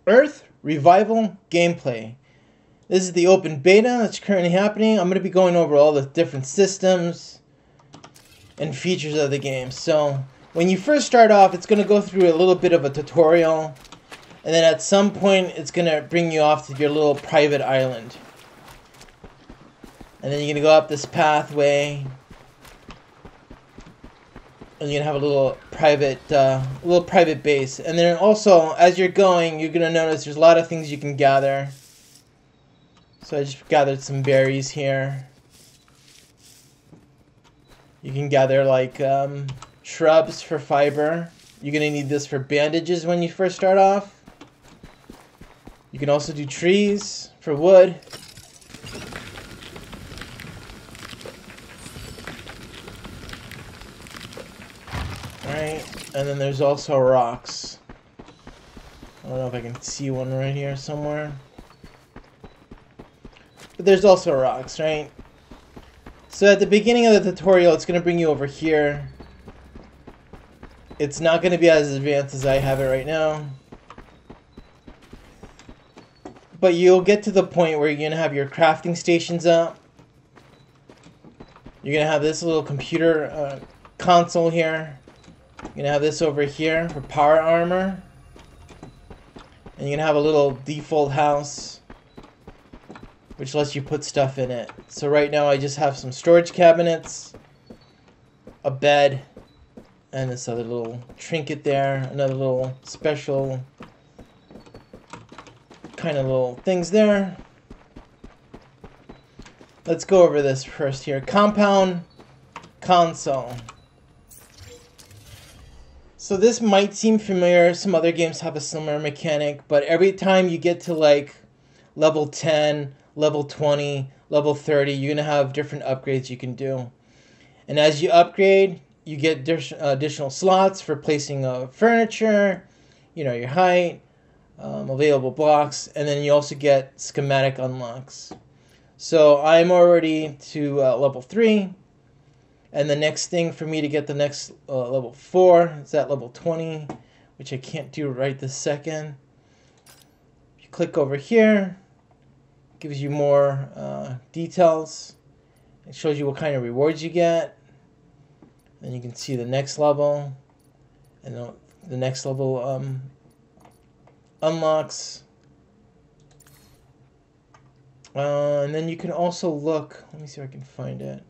Earth Revival gameplay. This is the open beta that's currently happening. I'm going to be going over all the different systems and features of the game. So when you first start off, it's going to go through a little bit of a tutorial, and then at some point it's going to bring you off to your little private island. And then you're going to go up this pathway, and you're going to have a little private base. And then also, as you're going, you're going to notice there's a lot of things you can gather. So I just gathered some berries here. You can gather like shrubs for fiber. You're going to need this for bandages when you first start off. You can also do trees for wood. Alright, and then there's also rocks. I don't know if I can see one right here somewhere. But there's also rocks, right? So at the beginning of the tutorial, it's going to bring you over here. It's not going to be as advanced as I have it right now. But you'll get to the point where you're going to have your crafting stations up. You're going to have this little computer console here. You're going to have this over here for power armor. And you're going to have a little default house, which lets you put stuff in it. So right now I just have some storage cabinets, a bed, and this other little trinket there, another little special kind of little things there. Let's go over this first here. Compound console. So this might seem familiar. Some other games have a similar mechanic, but every time you get to like level 10, level 20, level 30, you're going to have different upgrades you can do. And as you upgrade, you get additional slots for placing furniture, your height, available blocks, and then you also get schematic unlocks. So I'm already to level 3, and the next thing for me to get the next level 4 is at level 20, which I can't do right this second. If you click over here, gives you more details. It shows you what kind of rewards you get. Then you can see the next level, and the next level unlocks. And then you can also look. Let me see if I can find it.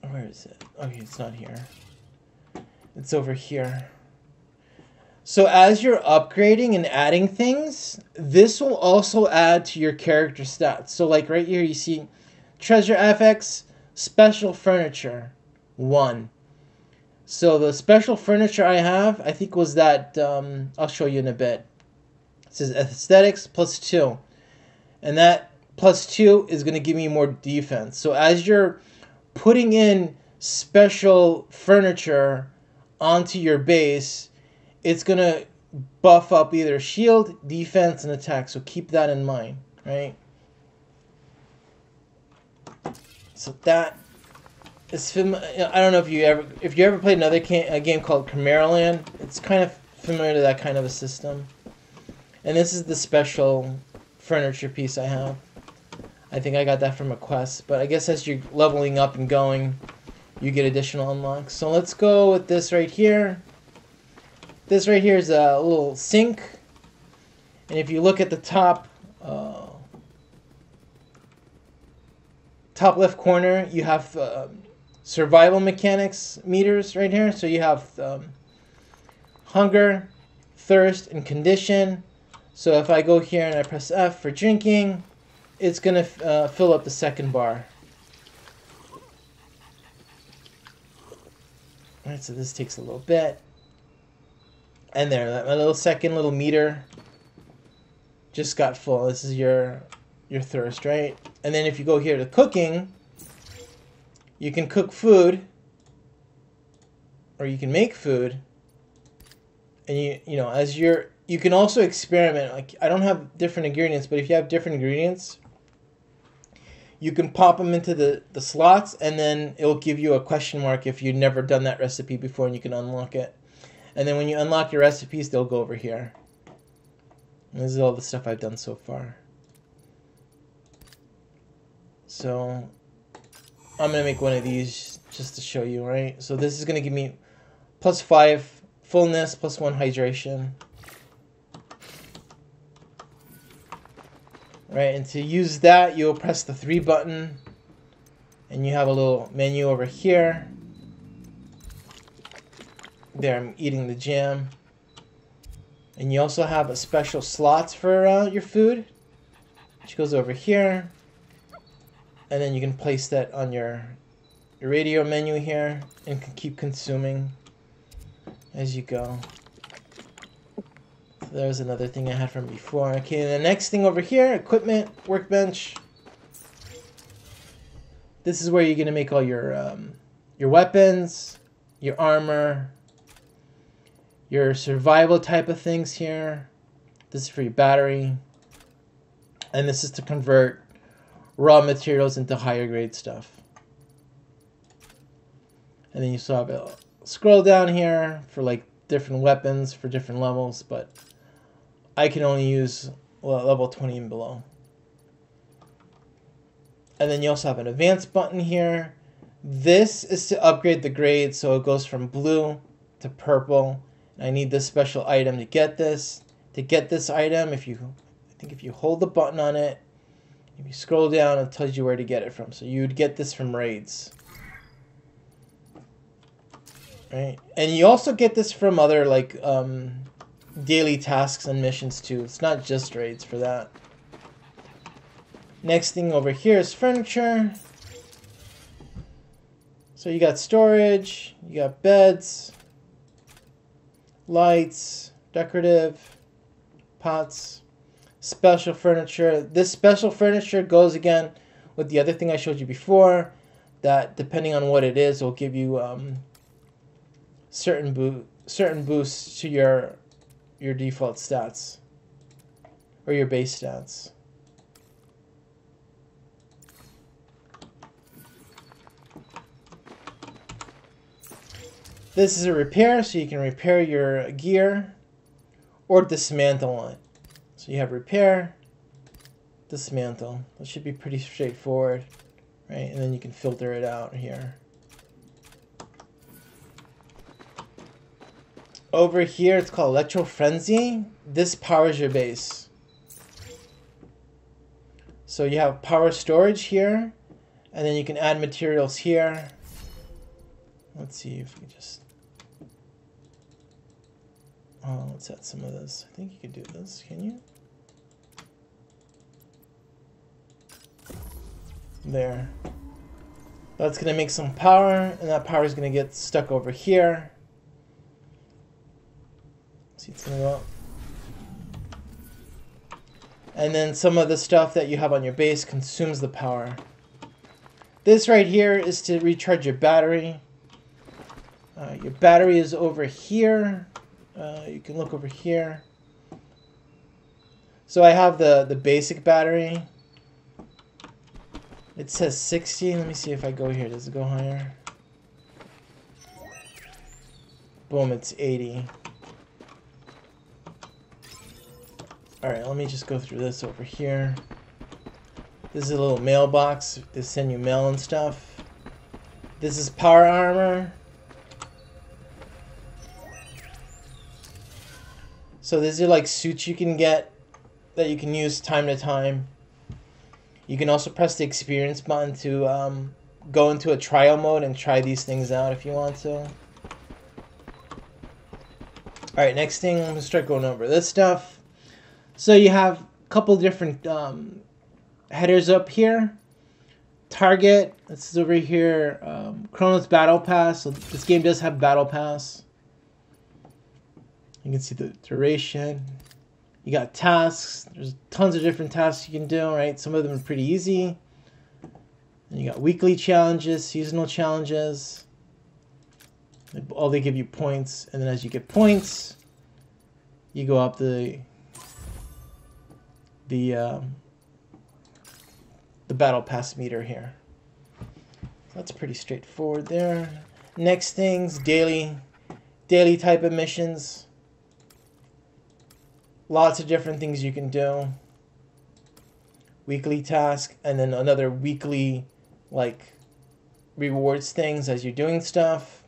Where is it? Okay, it's not here. It's over here. So as you're upgrading and adding things, this will also add to your character stats. So like right here you see Treasure FX, Special Furniture, 1. So the special furniture I have, I think was that, I'll show you in a bit. It says Aesthetics +2. And that +2 is going to give me more defense. So as you're putting in special furniture onto your base, it's going to buff up either shield, defense, and attack. So keep that in mind, right? So that is I don't know if you ever played another game called Battleland. It's kind of familiar to that kind of a system. And this is the special furniture piece I have. I think I got that from a quest, but I guess as you're leveling up and going, you get additional unlocks. So let's go with this right here. This right here is a little sink, and if you look at the top left corner, you have survival mechanics meters right here. So you have hunger, thirst, and condition. So if I go here and I press F for drinking, it's going to fill up the second bar. Alright, so this takes a little bit. And there, that little second little meter just got full. This is your thirst, right? And then if you go here to cooking, you can cook food, or you can make food. And you can also experiment. Like, I don't have different ingredients, but if you have different ingredients, you can pop them into the slots, and then it'll give you a question mark if you've never done that recipe before, and you can unlock it. And then when you unlock your recipes, they'll go over here. And this is all the stuff I've done so far. So I'm going to make one of these just to show you, right? So this is going to give me +5 fullness, +1 hydration. Right, and to use that, you'll press the 3 button, and you have a little menu over here. There, I'm eating the jam. And you also have a special slots for your food, which goes over here. And then you can place that on your radio menu here, and can keep consuming as you go. There's another thing I had from before. Okay, the next thing over here, equipment, workbench. This is where you're gonna make all your weapons, your armor, your survival type of things here. This is for your battery, and this is to convert raw materials into higher grade stuff. And then you still have a scroll down here for like different weapons for different levels, but I can only use level 20 and below. And then you also have an advanced button here. This is to upgrade the grade, so it goes from blue to purple. And I need this special item to get this. To get this item, I think if you hold the button on it, if you scroll down, it tells you where to get it from. So you would get this from raids. Right? And you also get this from other like daily tasks and missions too. It's not just raids for that. Next thing over here is furniture. So you got storage, you got beds, lights, decorative, pots, special furniture. This special furniture goes again with the other thing I showed you before, that depending on what it is, will give you certain boosts to your default stats or your base stats. This is a repair, so you can repair your gear or dismantle it. So you have repair, dismantle. That should be pretty straightforward, right? And then you can filter it out here. Over here, it's called Electrofrenzy. This powers your base. So you have power storage here, and then you can add materials here. Let's see if we just... Oh, let's add some of this. I think you could do this, can you? There. That's going to make some power, and that power is going to get stuck over here. See, it's going to go up. And then some of the stuff that you have on your base consumes the power. This right here is to recharge your battery. Your battery is over here. You can look over here. So I have the basic battery. It says 60. Let me see if I go here. Does it go higher? Boom, it's 80. Alright, let me just go through this over here. This is a little mailbox to send you mail and stuff. This is power armor. So these are like suits you can get that you can use time to time. You can also press the experience button to go into a trial mode and try these things out if you want to. Alright, next thing, I'm going to start going over this stuff. So you have a couple different headers up here. Target, this is over here, Chronos Battlepass. So this game does have Battle Pass. You can see the duration. You got tasks. There's tons of different tasks you can do, right? Some of them are pretty easy. And you got weekly challenges, seasonal challenges. All they give you points, and then as you get points, you go up the the battle pass meter here. That's pretty straightforward there. Next things, daily type of missions. Lots of different things you can do. Weekly task, and then another weekly like rewards things as you're doing stuff.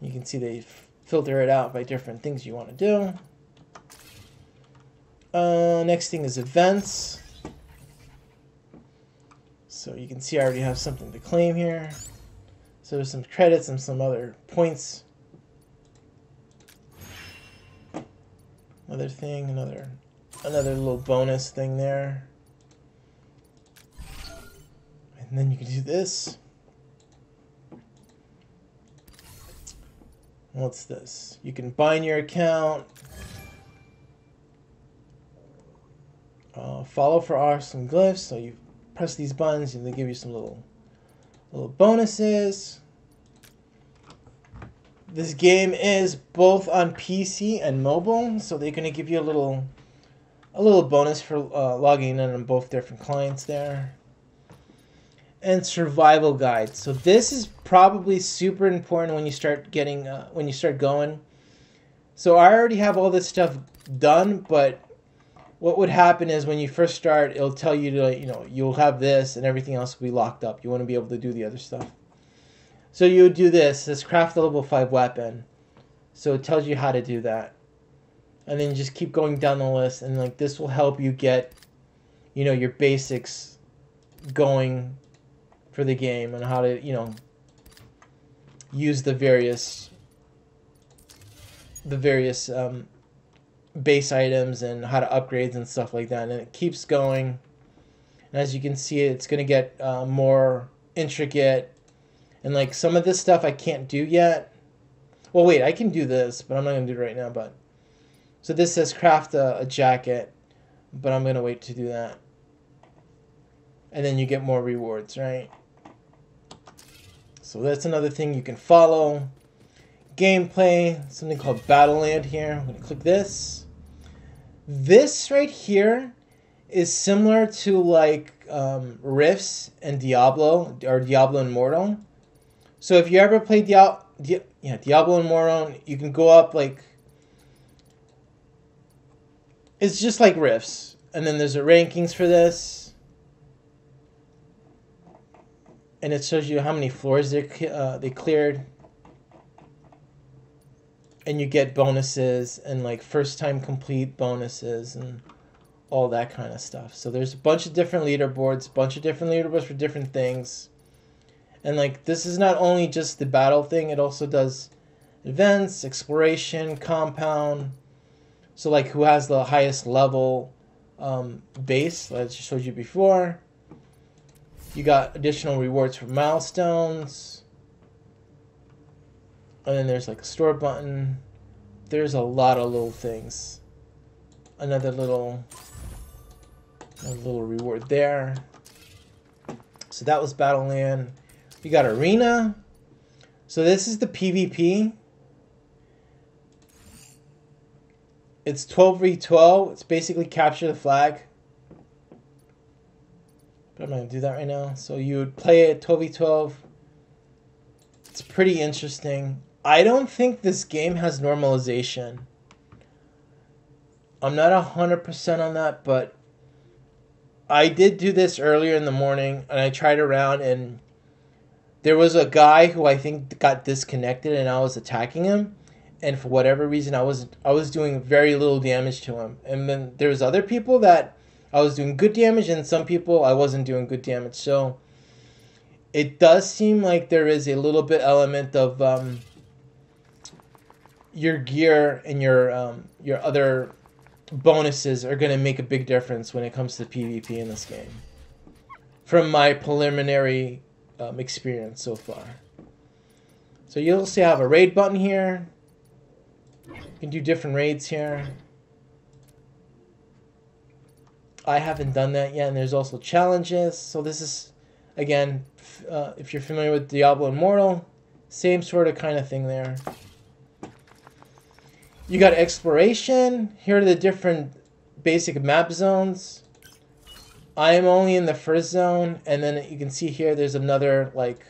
You can see they filter it out by different things you want to do. Next thing is events. So you can see I already have something to claim here. So there's some credits and some other points. Another thing, another little bonus thing there. And then you can do this. What's this? You can bind your account. Follow for awesome glyphs. So you press these buttons and they give you some little bonuses. This game is both on PC and mobile, so they're gonna give you a little bonus for logging in on both different clients there. And survival guide. So this is probably super important when you start getting going. So I already have all this stuff done, but what would happen is when you first start, it'll tell you to, you'll have this and everything else will be locked up. You want to be able to do the other stuff. So you would do this craft a level 5 weapon. So it tells you how to do that. And then you just keep going down the list, and like this will help you get, your basics going for the game and how to, use the various base items and how to upgrades and stuff like that. And it keeps going. And as you can see, it's going to get more intricate. And like some of this stuff I can't do yet. Well, wait, I can do this, but I'm not going to do it right now. But so this says craft a jacket, but I'm going to wait to do that. And then you get more rewards, right? So that's another thing you can follow. Gameplay, something called Battleland here. I'm going to click this. This right here is similar to like Rifts and Diablo, or Diablo Immortal. So if you ever played Diablo Immortal, you can go up like, it's just like Rifts. And then there's the rankings for this. And it shows you how many floors they cleared. And you get bonuses and like first time complete bonuses and all that kind of stuff. So there's a bunch of different leaderboards, for different things. And like this is not only just the battle thing, it also does events, exploration, compound. So like who has the highest level base, like I just showed you before. You got additional rewards for milestones. And then there's like a store button. There's a lot of little things. Another little reward there. So that was Battleland. You got Arena. So this is the PvP. It's 12v12. It's basically capture the flag. But I'm not going to do that right now. So you would play it 12v12. It's pretty interesting. I don't think this game has normalization. I'm not 100% on that, but I did do this earlier in the morning, and I tried around, and there was a guy who I think got disconnected, and I was attacking him, and for whatever reason, I was doing very little damage to him. And then there was other people that I was doing good damage, and some people I wasn't doing good damage. So it does seem like there is a little bit element of your gear and your other bonuses are going to make a big difference when it comes to PvP in this game. From my preliminary experience so far. So you'll see I have a raid button here. You can do different raids here. I haven't done that yet, and there's also challenges. So this is, again, if you're familiar with Diablo Immortal, same sort of kind of thing there. You got exploration. Here are the different basic map zones. I am only in the first zone, and then you can see here there's another like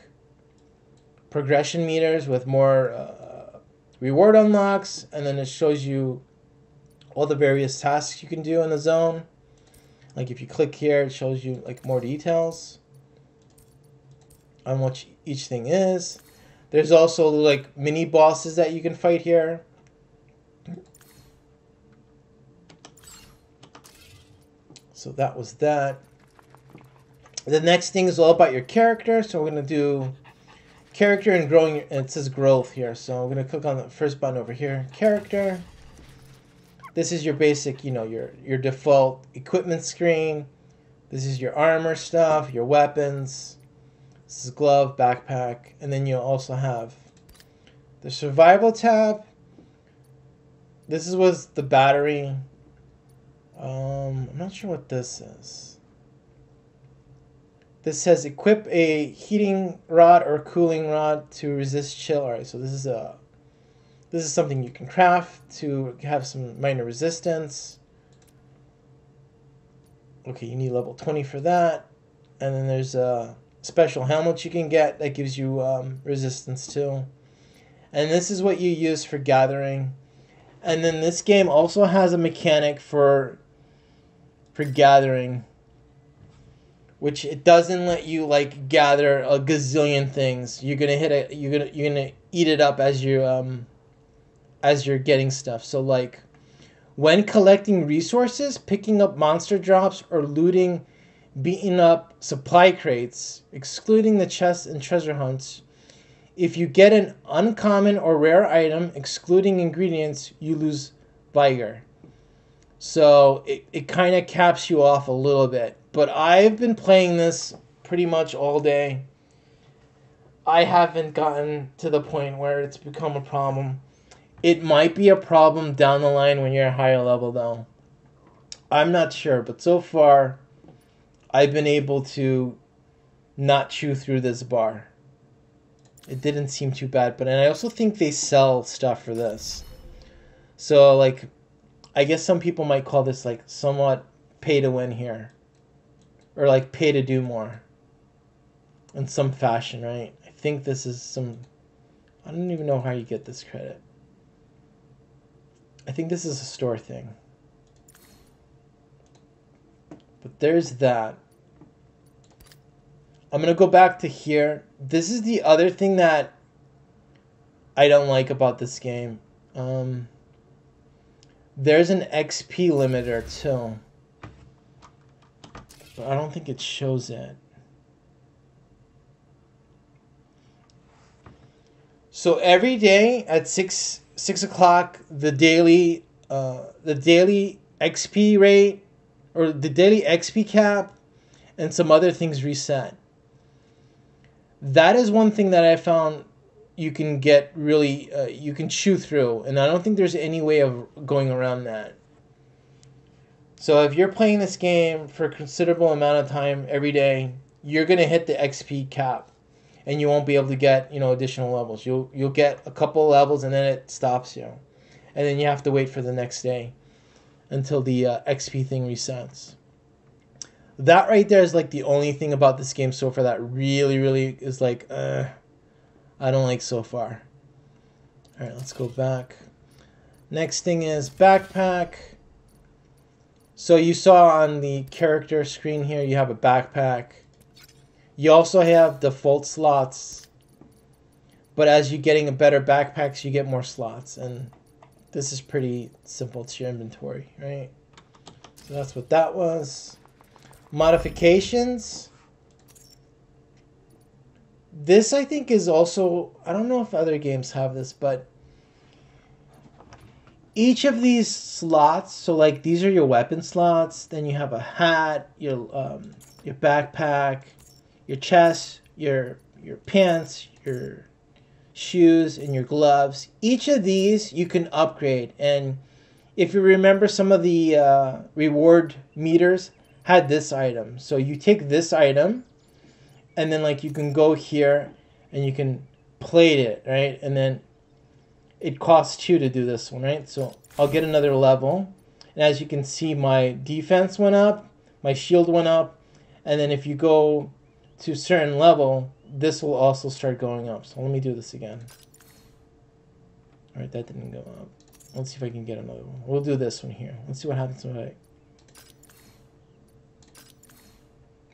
progression meters with more reward unlocks, and then it shows you all the various tasks you can do in the zone. Like if you click here, it shows you like more details on what each thing is. There's also like mini bosses that you can fight here. So that was that. The next thing is all about your character. So we're going to do character and growing. And it says growth here. So we're going to click on the first button over here. Character. This is your basic, you know, your default equipment screen. This is your armor stuff, your weapons. This is glove, backpack. And then you'll also have the survival tab. This was the battery. I'm not sure what this is. This says equip a heating rod or cooling rod to resist chill. All right, so this is something you can craft to have some minor resistance. Okay, you need level 20 for that. And then there's a special helmet you can get that gives you resistance too. And this is what you use for gathering. And then this game also has a mechanic for gathering, which it doesn't let you like gather a gazillion things. You're gonna hit it. You're gonna eat it up as you're getting stuff. So like when collecting resources, picking up monster drops, or looting beaten up supply crates, excluding the chests and treasure hunts, if you get an uncommon or rare item, excluding ingredients, you lose Vigor. So it kind of caps you off a little bit. But I've been playing this pretty much all day. I haven't gotten to the point where it's become a problem. It might be a problem down the line when you're a higher level, though. I'm not sure, but so far, I've been able to not chew through this bar. It didn't seem too bad, and I also think they sell stuff for this. So, like, I guess some people might call this, like, somewhat pay to win here. Or, like, pay to do more. In some fashion, right? I think this is some... I don't even know how you get this credit. I think this is a store thing. But there's that. I'm going to go back to here. This is the other thing that I don't like about this game. There's an XP limiter too. But I don't think it shows it. So every day at 6 o'clock, the daily XP rate, or the daily XP cap, and some other things reset. That is one thing that I found you can get really, you can chew through, and I don't think there's any way of going around that. So if you're playing this game for a considerable amount of time every day, you're gonna hit the XP cap, and you won't be able to get, you know, additional levels. You'll get a couple of levels, and then it stops you, and then you have to wait for the next day until the XP thing resets. That right there is like the only thing about this game so far that really is like, I don't like so far. All right, let's go back. Next thing is backpack. So you saw on the character screen here, you have a backpack. You also have default slots. But as you're getting a better backpacks, you get more slots. And this is pretty simple to your inventory, right? So that's what that was. Modifications. This, I think, is also... I don't know if other games have this, but... each of these slots, so like these are your weapon slots, then you have a hat, your backpack, your chest, your pants, your shoes, and your gloves. Each of these you can upgrade, and if you remember, some of the reward meters had this item. So you take this item, and then like you can go here and you can plate it, right? And then it costs 2 to do this one, right? So I'll get another level, and as you can see, my defense went up, my shield went up, And then if you go to a certain level, this will also start going up. So let me do this again. All right, that didn't go up. Let's see if I can get another one. We'll do this one here. Let's see what happens when I...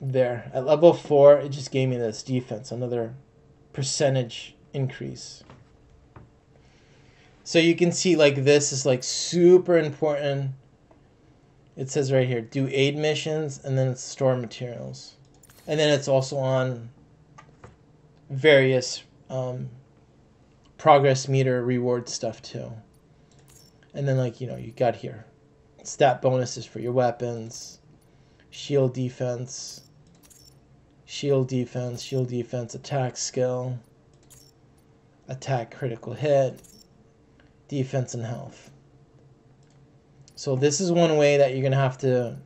There. At level 4, it just gave me this defense, another percentage increase. So you can see like this is like super important. It says right here, do aid missions, and then it's store materials. And then it's also on various progress meter reward stuff too. And then like, you know, you got here stat bonuses for your weapons, shield defense, attack skill, attack critical hit, defense and health. So this is one way that you're going to have to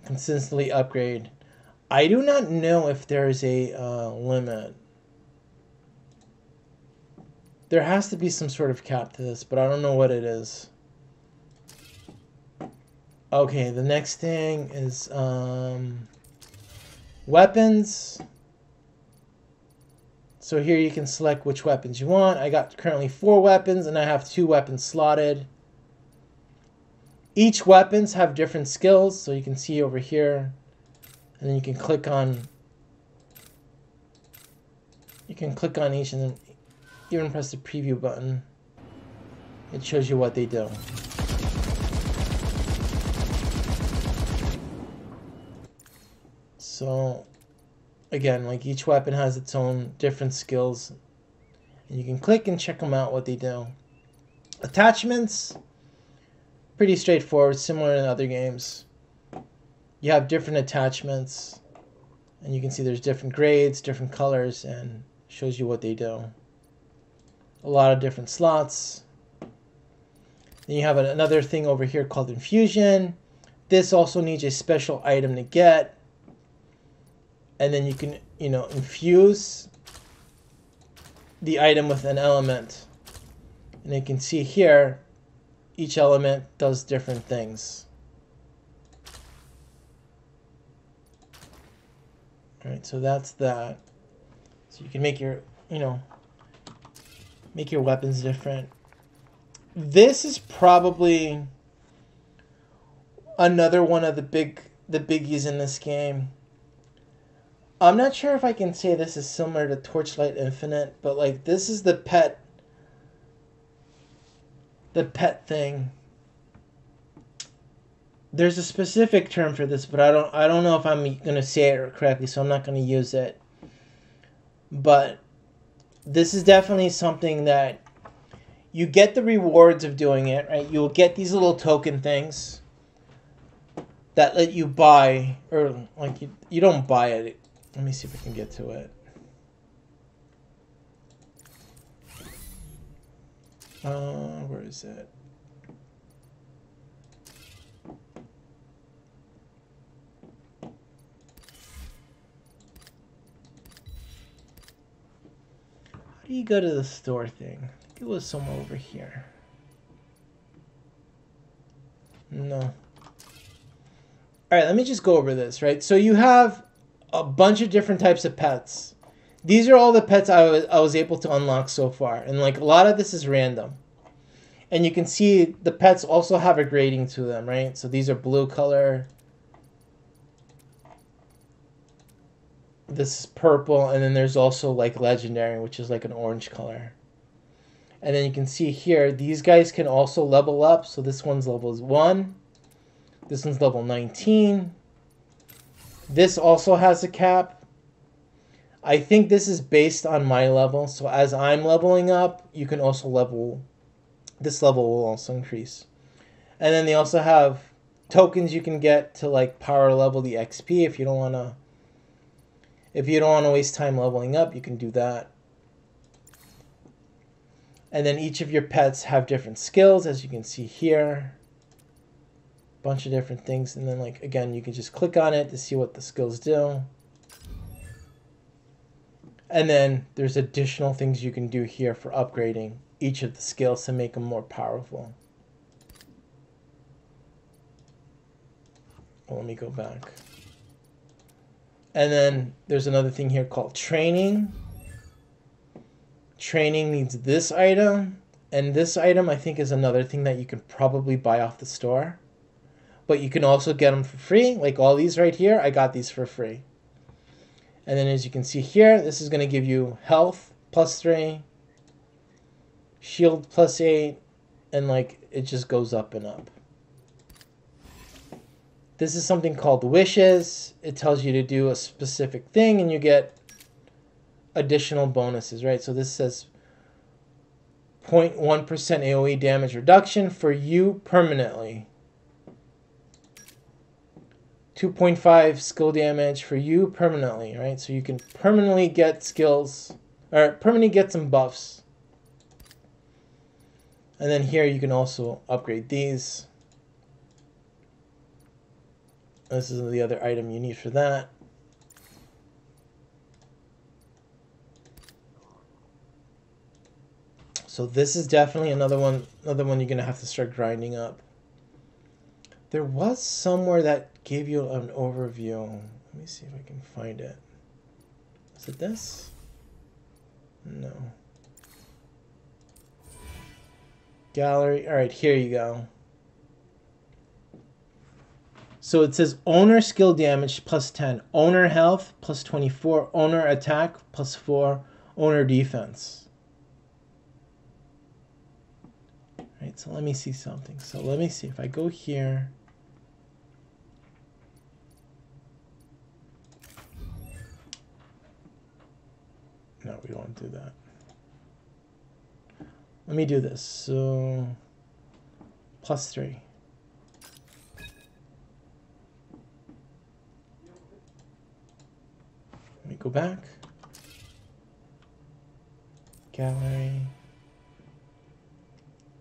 consistently upgrade. I do not know if there's a limit. There has to be some sort of cap to this, but I don't know what it is. Okay, the next thing is weapons. So here you can select which weapons you want. I got currently 4 weapons, and I have 2 weapons slotted. Each weapons have different skills, so you can see over here, and then you can click on each, and then even press the preview button. It shows you what they do. So again, like each weapon has its own different skills, and you can click and check them out, what they do. Attachments, pretty straightforward, similar in other games. You have different attachments, and you can see there's different grades, different colors, and shows you what they do. A lot of different slots. Then you have another thing over here called Infusion. This also needs a special item to get. And then you can, you know, infuse the item with an element. And you can see here, each element does different things. All right, so that's that. So you can make your, you know, make your weapons different. This is probably another one of the biggies in this game. I'm not sure if I can say this is similar to Torchlight Infinite, but like this is the pet thing. There's a specific term for this, but I don't know if I'm going to say it correctly, so I'm not going to use it. But this is definitely something that you get the rewards of doing it, right? You'll get these little token things that let you buy, or like you don't buy it. Let me see if I can get to it. Where is it? How do you go to the store thing? I think it was somewhere over here. No. All right, let me just go over this, right? So you have a bunch of different types of pets. These are all the pets I was able to unlock so far. And like a lot of this is random. And you can see the pets also have a grading to them, right? So these are blue color. This is purple. And then there's also like legendary, which is like an orange color. And then you can see here, these guys can also level up. So this one's level 1. This one's level 19. This also has a cap. I think this is based on my level. So as I'm leveling up, you can also level. This level will also increase. And then they also have tokens you can get to like power level the XP if you don't want to. If you don't want to waste time leveling up, you can do that. And then each of your pets have different skills, as you can see here. Bunch of different things, and then like again you can just click on it to see what the skills do, and then there's additional things you can do here for upgrading each of the skills to make them more powerful. Well, let me go back. And then there's another thing here called training. Training needs this item. And this item, I think, is another thing that you can probably buy off the store. But you can also get them for free. Like all these right here, I got these for free. And then as you can see here, this is going to give you health +3, shield +8, and like it just goes up and up. This is something called wishes. It tells you to do a specific thing and you get additional bonuses, right? So this says 0.1% AoE damage reduction for you permanently. 2.5 skill damage for you permanently, right? So you can permanently get skills, or permanently get some buffs. And then here you can also upgrade these. This is the other item you need for that. So this is definitely another one you're going to have to start grinding up. There was somewhere that gave you an overview. Let me see if I can find it. Is it this? No. Gallery. All right, here you go. So it says owner skill damage +10, owner health +24, owner attack +4, owner defense. Right, so let me see something. So let me see if I go here. No, we don't want to do that. Let me do this. So +3. Let me go back. Gallery.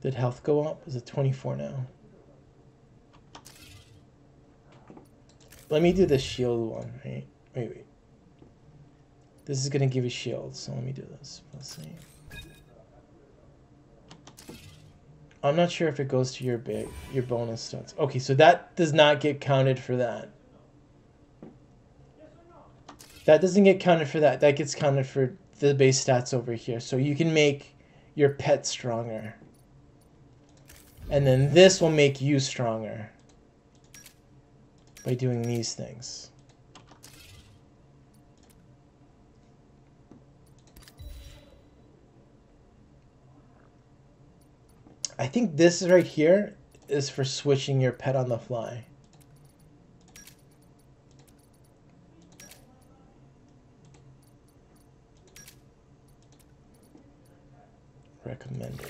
Did health go up? Is it 24 now? Let me do the shield one, right? Wait. This is going to give you shield, so let me do this. Let's see. I'm not sure if it goes to your bonus stats. Okay, so that does not get counted for that. That doesn't get counted for that. That gets counted for the base stats over here. So you can make your pet stronger. And then this will make you stronger by doing these things. I think this right here is for switching your pet on the fly. Recommended.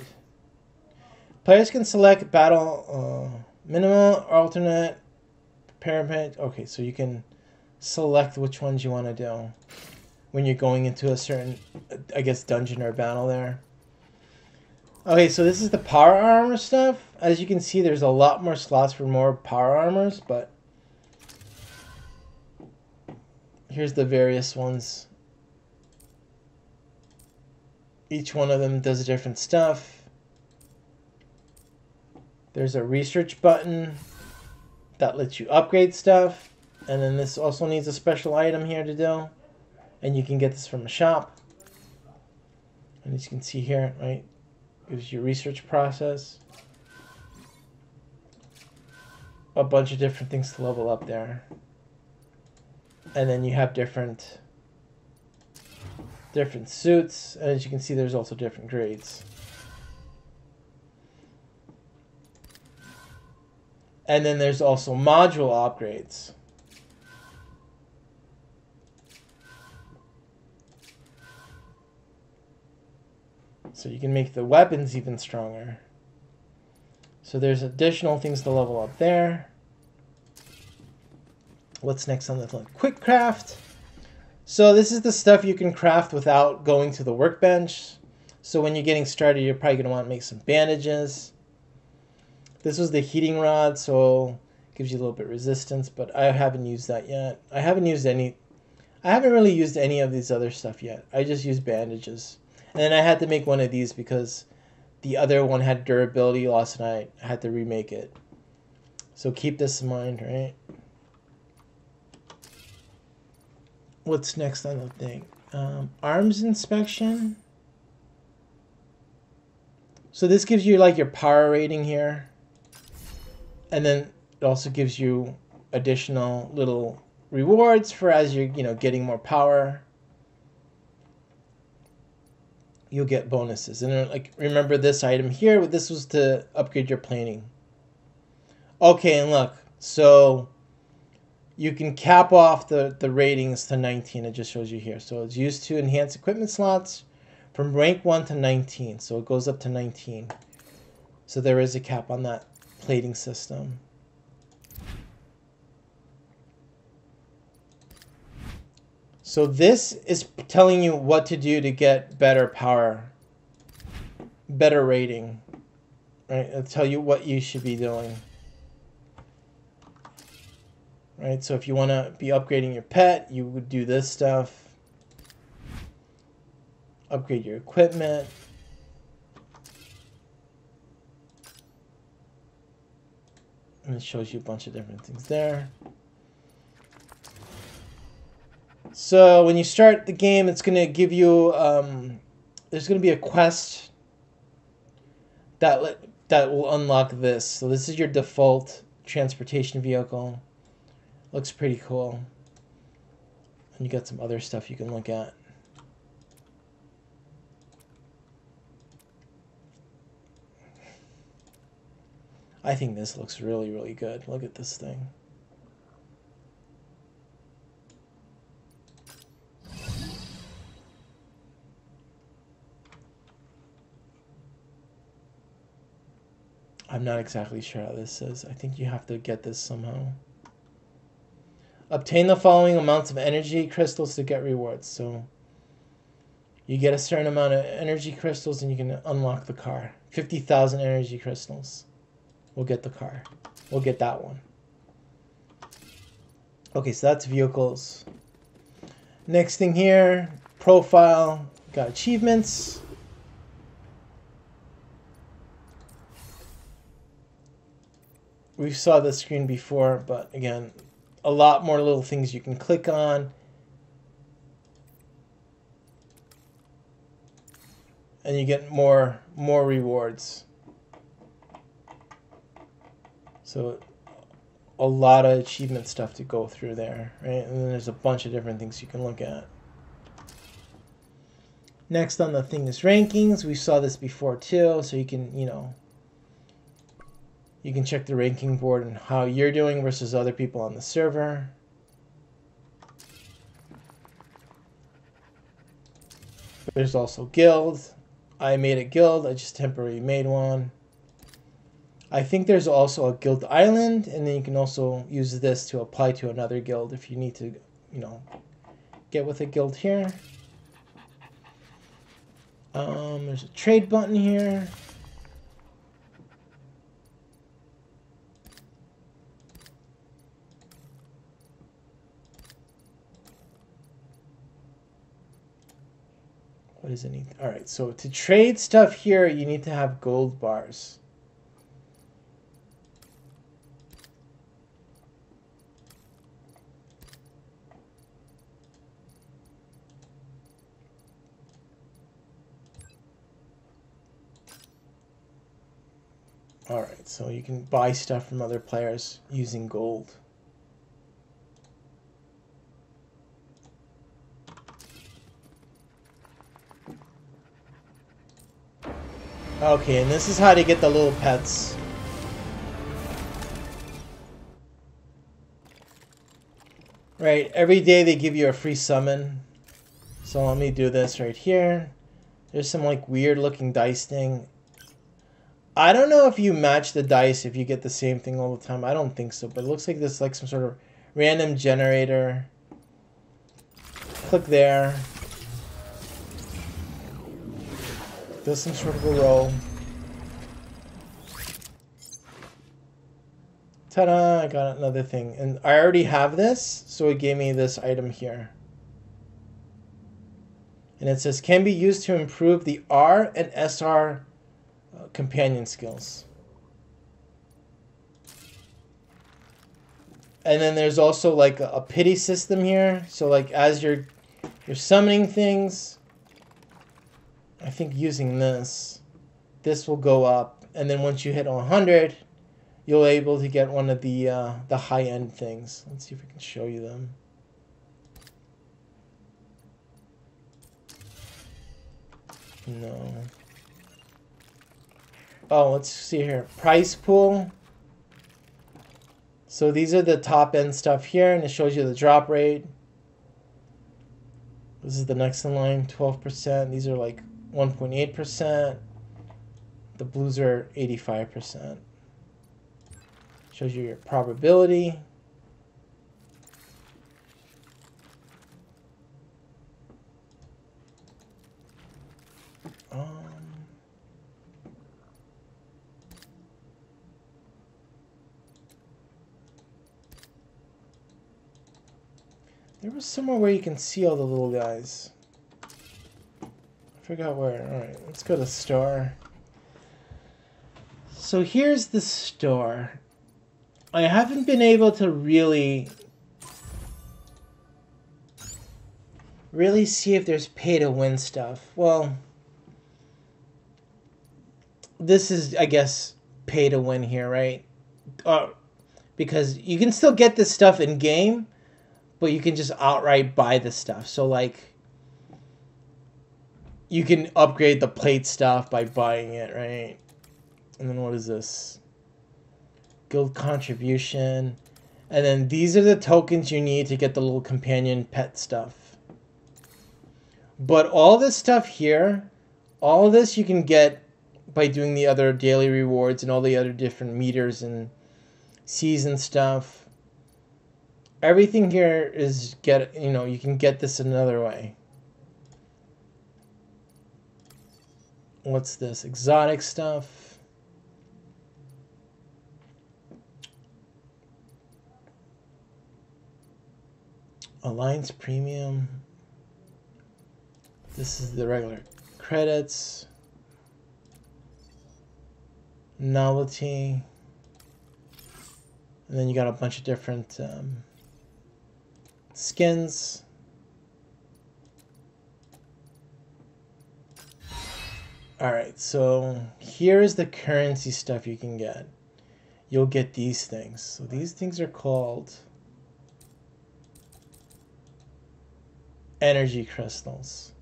Players can select battle minimal, alternate, parapet. Okay, so you can select which ones you want to do when you're going into a certain, I guess, dungeon or battle there. Okay, so this is the power armor stuff. As you can see, there's a lot more slots for more power armors, but here's the various ones. Each one of them does different stuff. There's a research button that lets you upgrade stuff. And then this also needs a special item here to do. And you can get this from a shop. And as you can see here, right, gives you research process. A bunch of different things to level up there. And then you have different suits. And as you can see, there's also different grades. And then there's also module upgrades. So you can make the weapons even stronger. So there's additional things to level up there. What's next on the list? Quick craft. So this is the stuff you can craft without going to the workbench. So when you're getting started, you're probably going to want to make some bandages. This was the heating rod, so it gives you a little bit of resistance, but I haven't used that yet. I haven't really used any of these other stuff yet. I just used bandages. And then I had to make one of these because the other one had durability loss and I had to remake it. So keep this in mind, right? What's next on the thing? Arms inspection. So this gives you like your power rating here. And then it also gives you additional little rewards for as you're, getting more power. You'll get bonuses. And like, remember this item here, this was to upgrade your planing. Okay, and look, so you can cap off the ratings to 19. It just shows you here. So it's used to enhance equipment slots from rank 1 to 19. So it goes up to 19. So there is a cap on that plating system. So this is telling you what to do to get better power, better rating, right? It'll tell you what you should be doing, right? So if you want to be upgrading your pet, you would do this stuff. Upgrade your equipment. And it shows you a bunch of different things there. So when you start the game, it's going to give you, there's going to be a quest that will unlock this. So this is your default transportation vehicle. Looks pretty cool. And you got some other stuff you can look at. I think this looks really, really good. Look at this thing. I'm not exactly sure how this is. I think you have to get this somehow. Obtain the following amounts of energy crystals to get rewards. So you get a certain amount of energy crystals and you can unlock the car. 50,000 energy crystals. We'll get the car. We'll get that one. Okay, so that's vehicles. Next thing here, profile. Got achievements. We saw this screen before, but again, a lot more little things you can click on. And you get more rewards. So a lot of achievement stuff to go through there, right? And then there's a bunch of different things you can look at. Next on the thing is rankings. We saw this before too, so you can, you can check the ranking board and how you're doing versus other people on the server. There's also guild. I made a guild. I just temporarily made one. I think there's also a guild island, and then you can also use this to apply to another guild if you need to, get with a guild here. There's a trade button here. What does it need? All right, so to trade stuff here, you need to have gold bars. All right, so you can buy stuff from other players using gold. Okay, and this is how to get the little pets. Right, every day they give you a free summon. So let me do this right here. There's some like weird looking dice thing. I don't know if you match the dice if you get the same thing all the time. I don't think so, but it looks like this is like some sort of random generator. Click there. Does some sort of a roll. Ta-da! I got another thing. And I already have this, so it gave me this item here. And it says, can be used to improve the R and SR companion skills. And then there's also like a pity system here. So like as you're summoning things, I think using this will go up. And then once you hit 100, you'll be able to get one of the high-end things. Let's see if we can show you them. No. Oh, let's see here. Price pool. So these are the top end stuff here, and it shows you the drop rate. This is the next in line, 12%. These are like 1.8%. The blues are 85%. Shows you your probability. There was somewhere where you can see all the little guys. I forgot where. Alright, let's go to store. So here's the store. I haven't been able to really see if there's pay to win stuff. Well, this is, I guess, pay to win here, right? Because you can still get this stuff in game, but you can just outright buy the stuff. So like, you can upgrade the plate stuff by buying it, right? And then what is this? Guild contribution. And then these are the tokens you need to get the little companion pet stuff. But all this stuff here, all of this you can get by doing the other daily rewards and all the other different meters and season stuff. Everything here is you can get this another way. What's this? Exotic stuff. Alliance Premium. This is the regular credits. Novelty. And then you got a bunch of different skins. Alright, so here's the currency stuff you can get. You'll get these things. So these things are called energy crystals.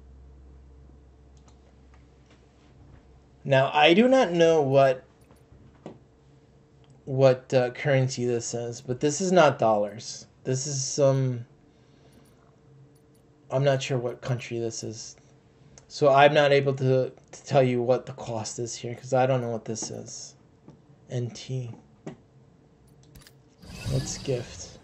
Now, I do not know what currency this is, but this is not dollars. This is some... I'm not sure what country this is. So I'm not able to tell you what the cost is here, because I don't know what this is. NT. What's gift?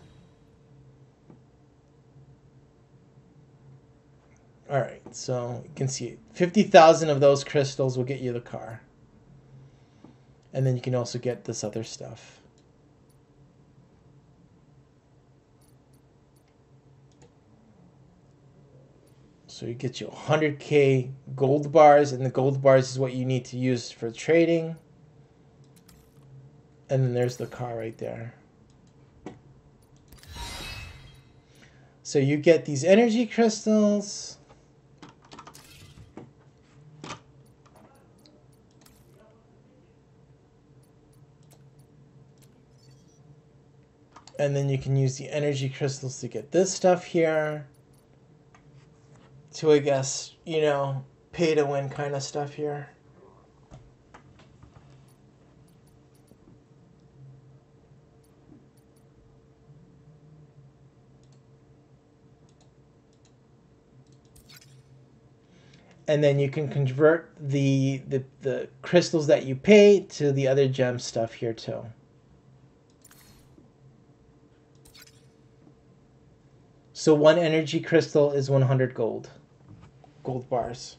Alright, so you can see 50,000 of those crystals will get you the car. And then you can also get this other stuff. So you get you 100k gold bars, and the gold bars is what you need to use for trading. And then there's the car right there. So you get these energy crystals. And then you can use the energy crystals to get this stuff here. To, I guess, pay to win kind of stuff here. And then you can convert the crystals that you pay to the other gem stuff here too. So one energy crystal is 100 gold bars.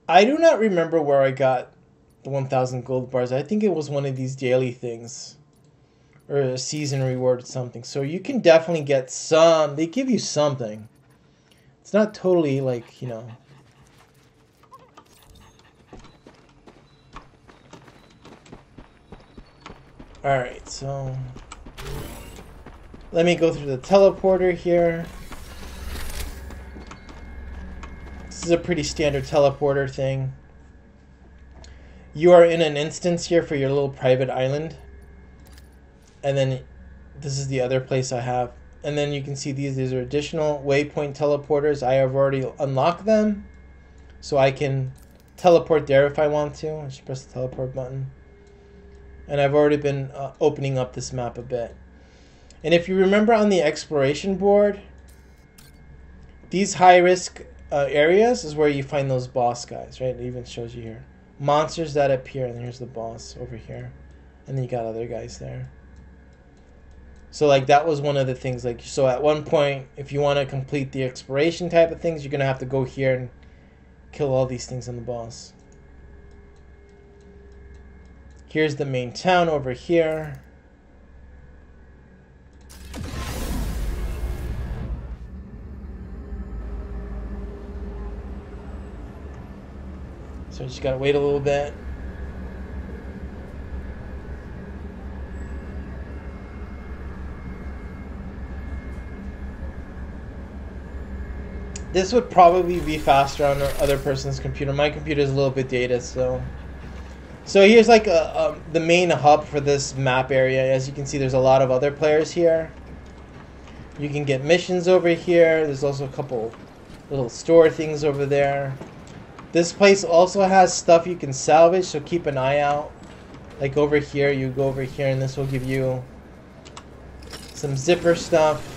I do not remember where I got the 1,000 gold bars. I think it was one of these daily things. Or a season reward or something. So you can definitely get some. They give you something. It's not totally like, Alright, so let me go through the teleporter here. This is a pretty standard teleporter thing. You are in an instance here for your little private island. And then this is the other place I have. And then you can see these are additional waypoint teleporters. I have already unlocked them. So I can teleport there if I want to. I just press the teleport button. And I've already been opening up this map a bit. And if you remember on the exploration board, these high-risk areas is where you find those boss guys, right? It even shows you here. Monsters that appear, and here's the boss over here. And then you got other guys there. So, like, that was one of the things, like, so at one point, if you want to complete the exploration type of things, you're going to have to go here and kill all these things on the boss. Here's the main town over here. So just gotta wait a little bit. This would probably be faster on the other person's computer. My computer is a little bit dated, so here's like the main hub for this map area. As you can see, there's a lot of other players here. You can get missions over here. There's also a couple little store things over there. This place also has stuff you can salvage, so keep an eye out. Like over here, you go over here and this will give you some zipper stuff.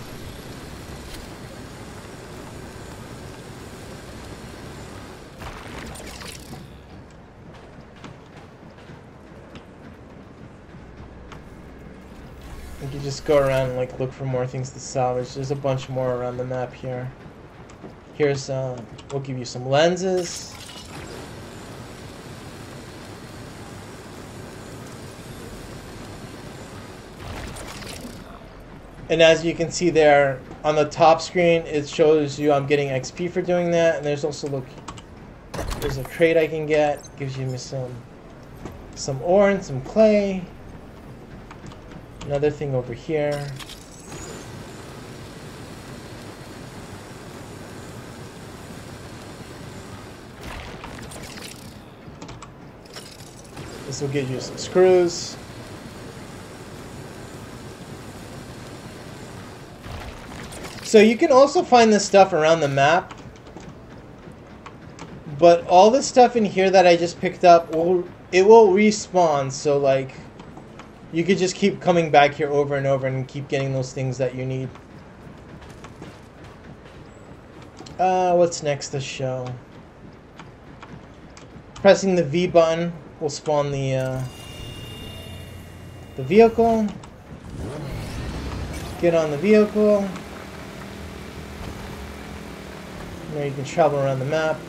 You can just go around and like look for more things to salvage. There's a bunch more around the map here. Here's we'll give you some lenses. And as you can see there on the top screen, it shows you I'm getting XP for doing that. And there's also, look, there's a crate I can get. Gives you some ore and some clay. Another thing over here. This will give you some screws. So you can also find this stuff around the map, but all the stuff in here that I just picked up, will respawn, so like, you could just keep coming back here over and over and keep getting those things that you need. What's next to show? Pressing the V button will spawn the vehicle. Get on the vehicle. Now you can travel around the map.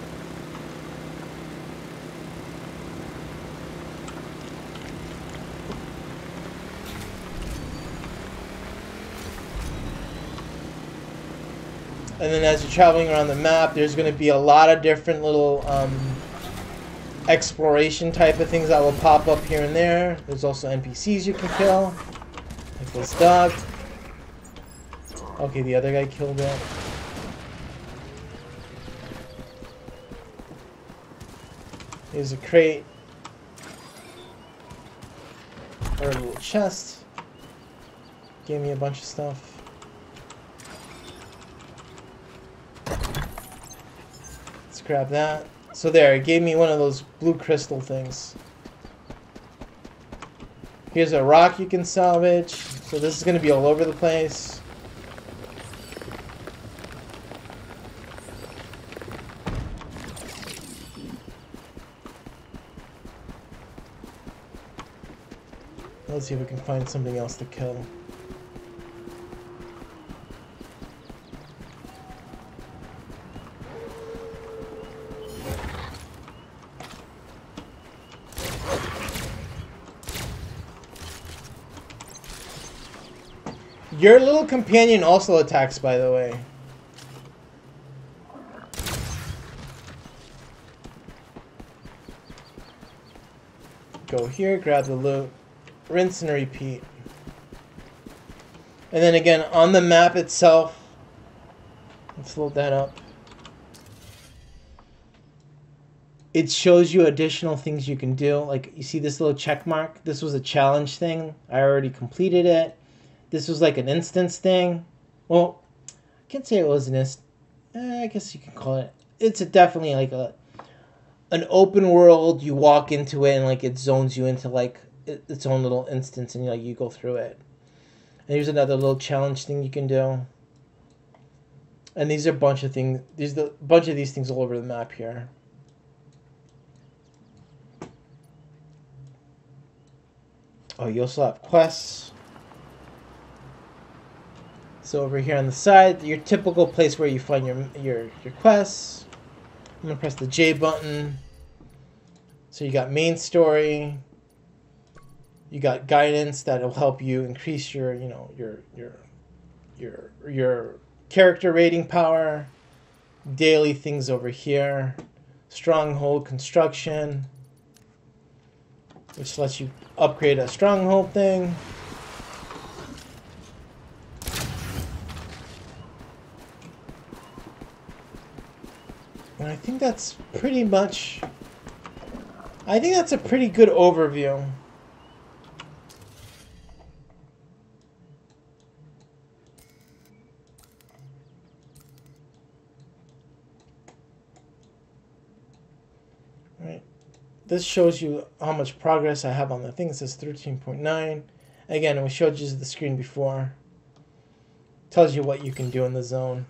And then as you're traveling around the map, there's going to be a lot of different little exploration type of things that will pop up here and there. There's also NPCs you can kill, like this dog. Okay, the other guy killed it. Here's a crate. Or a little chest. Gave me a bunch of stuff. Let's grab that. So there, it gave me one of those blue crystal things. Here's a rock you can salvage. So this is going to be all over the place. Let's see if we can find something else to kill. Your little companion also attacks, by the way. Go here, grab the loot. rinse and repeat. And then again, on the map itself, let's load that up. It shows you additional things you can do. Like, you see this little check mark? This was a challenge thing. I already completed it. This was like an instance thing. Well, I can't say it was an instance. I guess you can call it. It's definitely like an open world. You walk into it and like it zones you into like its own little instance, and you go through it. And here's another little challenge thing you can do. And these are a bunch of things. There's a bunch of these things all over the map here. Oh, you also have quests. So over here on the side, your typical place where you find your quests. I'm gonna press the J button. So you got main story. You got guidance that'll help you increase your your character rating power. Daily things over here. Stronghold construction, which lets you upgrade a stronghold thing. And I think that's pretty much... I think that's a pretty good overview. Right. This shows you how much progress I have on the thing. It says 13.9. Again, we showed you the screen before. Tells you what you can do in the zone.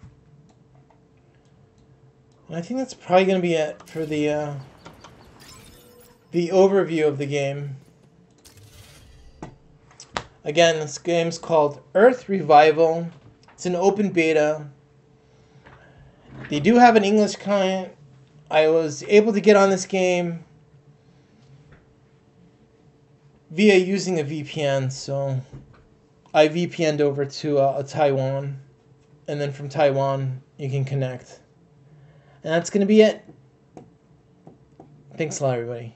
And I think that's probably going to be it for the overview of the game. Again, this game's called Earth Revival. It's an open beta. They do have an English client. I was able to get on this game via using a VPN, so I VPN'd over to Taiwan, and then from Taiwan you can connect. And that's going to be it. Thanks a lot, everybody.